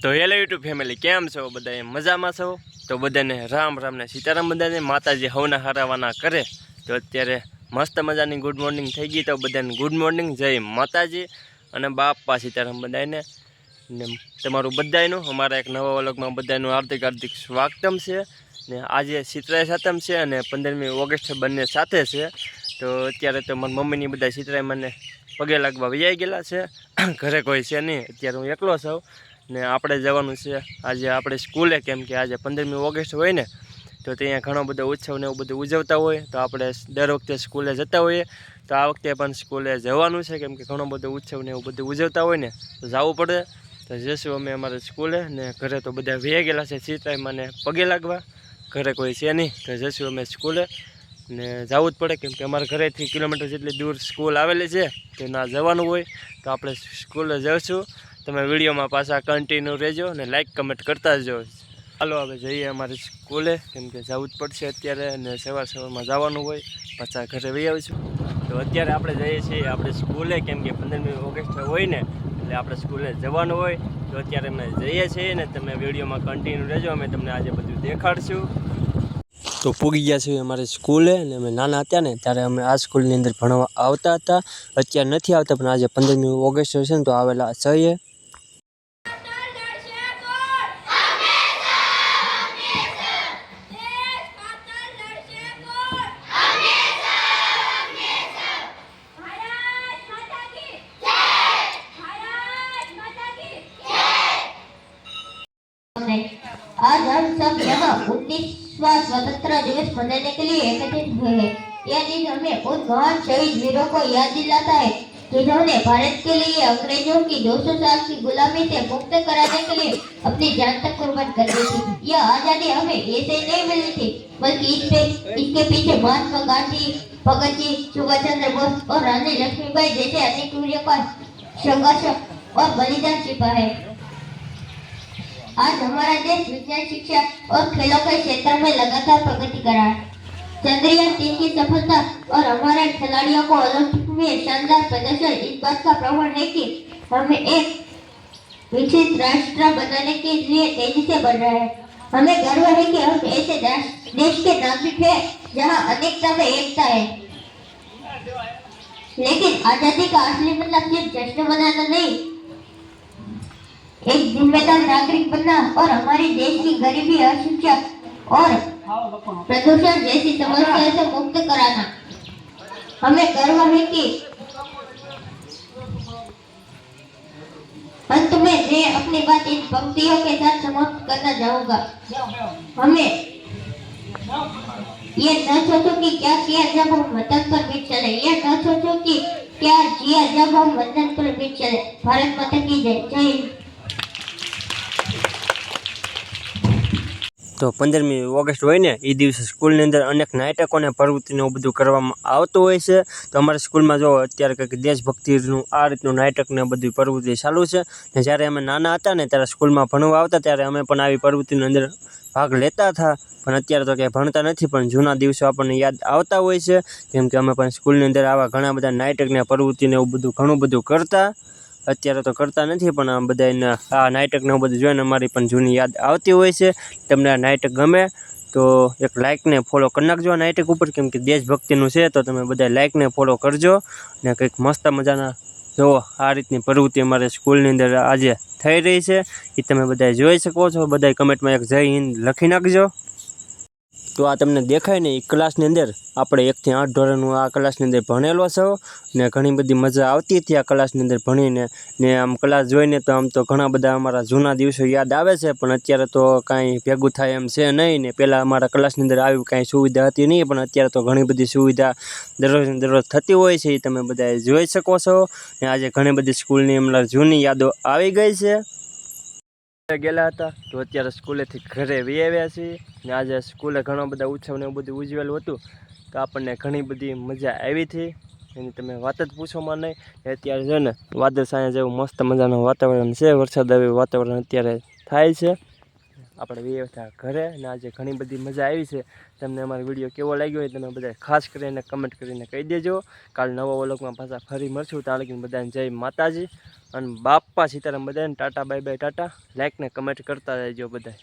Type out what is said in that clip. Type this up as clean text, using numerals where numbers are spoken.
તો hello YouTube family, કેમ છો બધા? મજામાં છો? તો બધાને રામ રામ ને સીતારામ. બધાને માતાજી હવના હારાવાના કરે. તો અત્યારે મસ્ત મજાની ગુડ મોર્નિંગ થઈ ગઈ. તો બધાને ગુડ મોર્નિંગ, જય માતાજી અને બાપા સીતારામ બધાને. ને તમારું બધાનું અમારા એક નવા વ્લોગમાં બધાનું હાર્દિક હાર્દિક સ્વાગતમ છે. ને આજે શીતળાઈ સાતમ છે અને 15મી ઓગસ્ટ બંને સાથે છે. તો અત્યારે તો મારી મમ્મીની બધા શીતળાઈ મને પગે લાગવા વૈયા ગયેલા છે. ઘરે કોઈ છે નહીં, અત્યારે હું એકલો છું. ને આપણે જવાનું છે આજે આપણે સ્કૂલે, કેમ કે આજે 15મી ઓગસ્ટ હોય ને, તો ત્યાં ઘણો બધો ઉત્સવ ને એવું બધું ઉજવતા હોય. તો આપણે દર વખતે સ્કૂલે જતા હોઈએ, તો આ વખતે પણ સ્કૂલે જવાનું છે, કેમ કે ઘણો બધો ઉત્સવ ને એવું બધું ઉજવતા હોય ને, તો જવું પડે. તો જઈશું અમે અમારે સ્કૂલે. ને ઘરે તો બધા વહી ગયેલા છે શીતળાઈમાં મને પગે લાગવા, ઘરે કોઈ છે નહીં. તો જઈશું અમે સ્કૂલે, ને જવું જ પડે, કેમ કે અમારા ઘરેથી કિલોમીટર જેટલી દૂર સ્કૂલ આવેલી છે. તો ના જવાનું હોય તો આપણે સ્કૂલે જઈશું. તમે વિડીયોમાં પાછા કન્ટિન્યુ રહેજો અને લાઈક કમેન્ટ કરતા જજો. ચાલો હવે જઈએ અમારી સ્કૂલે, કેમ કે જવું જ પડશે અત્યારે. અને સવારમાં જવાનું હોય, પાછા ઘરે વહી આવીશું. તો અત્યારે આપણે જઈએ છીએ આપણે સ્કૂલે, કેમ કે 15મી ઓગસ્ટ હોય ને, એટલે આપણે સ્કૂલે જવાનું હોય. તો અત્યારે અમે જઈએ છીએ ને તમે વિડીયોમાં કન્ટિન્યુ રહેજો, અમે તમને આજે બધું દેખાડશું. તો પૂગી ગયા છીએ અમારી સ્કૂલે. અને અમે નાના હતા ને ત્યારે અમે આ સ્કૂલની અંદર ભણવા આવતા હતા. અત્યારે નથી આવતા, પણ આજે 15મી ઓગસ્ટ છે ને તો આવેલા છીએ. आज हम सब यहाँ 19वां स्वतंत्रता दिवस मनाने के लिए एकत्रित हुए हैं। यह दिन हमें उन महान शहीद वीरों को याद दिलाता है जिन्होंने भारत के लिए अंग्रेजों की 200 साल की गुलामी से मुक्त कराने के लिए अपनी जान तक कुर्बान कर दी थी। यह आजादी हमें ऐसे नहीं मिली थी, बल्कि इसके पीछे महात्मा गांधी, भगत जी, सुभाष चंद्र बोस और रानी लक्ष्मीबाई जैसे अनेक वीरों का संघर्ष और बलिदान छिपा है। आज हमारा देश विज्ञान, शिक्षा और खेलों के क्षेत्र में लगातार प्रगति कर रहा है। चंद्रयान 3 की सफलता और हमारे खिलाड़ियों को ओलंपिक में शानदार प्रदर्शन इस बात का प्रमाण है कि हमें एक विकसित राष्ट्र बनाने के लिए तेजी से बढ़ रहे हैं। हमें गर्व है कि हम ऐसे देश के नागरिक हैं जहां अनेकता में एकता है। लेकिन आजादी का असली मतलब सिर्फ जश्न मनाना नहीं, एक जिम्मेदार नागरिक बनना और हमारे देश की गरीबी, अशिक्षा और प्रदूषण जैसी समस्याओं से मुक्त कराना। हमें गर्व है कि अंत में मैं अपनी बात इन पंक्तियों के साथ समाप्त करना चाहूंगा। हमें ये न सोचो कि क्या किया जब हम वतन पर मिट चले, ये न सोचो कि क्या जिया जब हम वतन पर मिट चले। भारत माता की जय। जय हिंद। તો 15મી ઓગસ્ટ હોય ને એ દિવસે સ્કૂલની અંદર અનેક નાટકો અને પ્રવૃત્તિને એવું બધું કરવામાં આવતું હોય છે. તો અમારી સ્કૂલમાં જો અત્યારે કંઈક દેશભક્તિનું આ રીતનું નાટક ને બધી પ્રવૃત્તિ ચાલુ છે. ને જ્યારે અમે નાના હતા ને ત્યારે સ્કૂલમાં ભણવા આવતા ત્યારે અમે પણ આવી પ્રવૃત્તિની અંદર ભાગ લેતા હતા. પણ અત્યારે તો ક્યાંય ભણતા નથી, પણ જૂના દિવસો આપણને યાદ આવતા હોય છે, કેમ કે અમે પણ સ્કૂલની અંદર આવા ઘણા બધા નાટકને પ્રવૃત્તિને એવું બધું ઘણું બધું કરતા. અત્યારે તો કરતા નથી, પણ આ બધાને આ નાટકને એવું બધું જોઈને અમારી પણ જૂની યાદ આવતી હોય છે. તમને આ નાટક ગમે તો એક લાઇકને ફોલો કરી નાખજો આ નાટક ઉપર, કેમ કે દેશભક્તિનું છે. તો તમે બધા લાઇકને ફોલો કરજો. ને કંઈક મસ્ત મજાના જુઓ આ રીતની પ્રવૃત્તિ અમારે સ્કૂલની અંદર આજે થઈ રહી છે, એ તમે બધા જોઈ શકો છો. બધા કમેન્ટમાં એક જય હિન્દ લખી નાખજો. તો આ તમને દેખાય ને એ ક્લાસની અંદર આપણે 1 થી 8 ધોરણનું આ ક્લાસની અંદર ભણેલો છો. ને ઘણી બધી મજા આવતી હતી આ ક્લાસની અંદર ભણીને. ને આમ ક્લાસ જોઈને તો આમ તો ઘણા બધા અમારા જૂના દિવસો યાદ આવે છે, પણ અત્યારે તો કાંઈ ભેગું થાય એમ છે નહીં. ને પહેલાં અમારા ક્લાસની અંદર આવી કાંઈ સુવિધા હતી નહીં, પણ અત્યારે તો ઘણી બધી સુવિધા દરરોજ થતી હોય છે, એ તમે બધા જોઈ શકો છો. ને આજે ઘણી બધી સ્કૂલની હમણાં જૂની યાદો આવી ગઈ છે. ગયેલા હતા તો અત્યારે સ્કૂલેથી ઘરે વી આવ્યા છીએ. ને આજે સ્કૂલે ઘણા બધા ઉત્સવ ને એવું બધું ઉજવેલું હતું, તો આપણને ઘણી બધી મજા આવી હતી. એની તમે વાત જ પૂછોમાં નહીં. અત્યારે છે ને વાદળછાયા જેવું મસ્ત મજાનું વાતાવરણ છે, વરસાદ આવે વાતાવરણ અત્યારે થાય છે. આપણે વ્યવસ્થા ઘરે અને આજે ઘણી બધી મજા આવી છે. તમને અમારો વિડીયો કેવો લાગ્યો હોય તમે બધા ખાસ કરીને કમેન્ટ કરીને કહી દેજો. કાલ નવા વ્લોગમાં પાછા ફરી મળશું. ત્યાં લગીને બધાને જય માતાજી અને બાપા સીતારામ. બધાને Tata bye bye Tata. Like ને કમેન્ટ કરતા રહેજો બધા.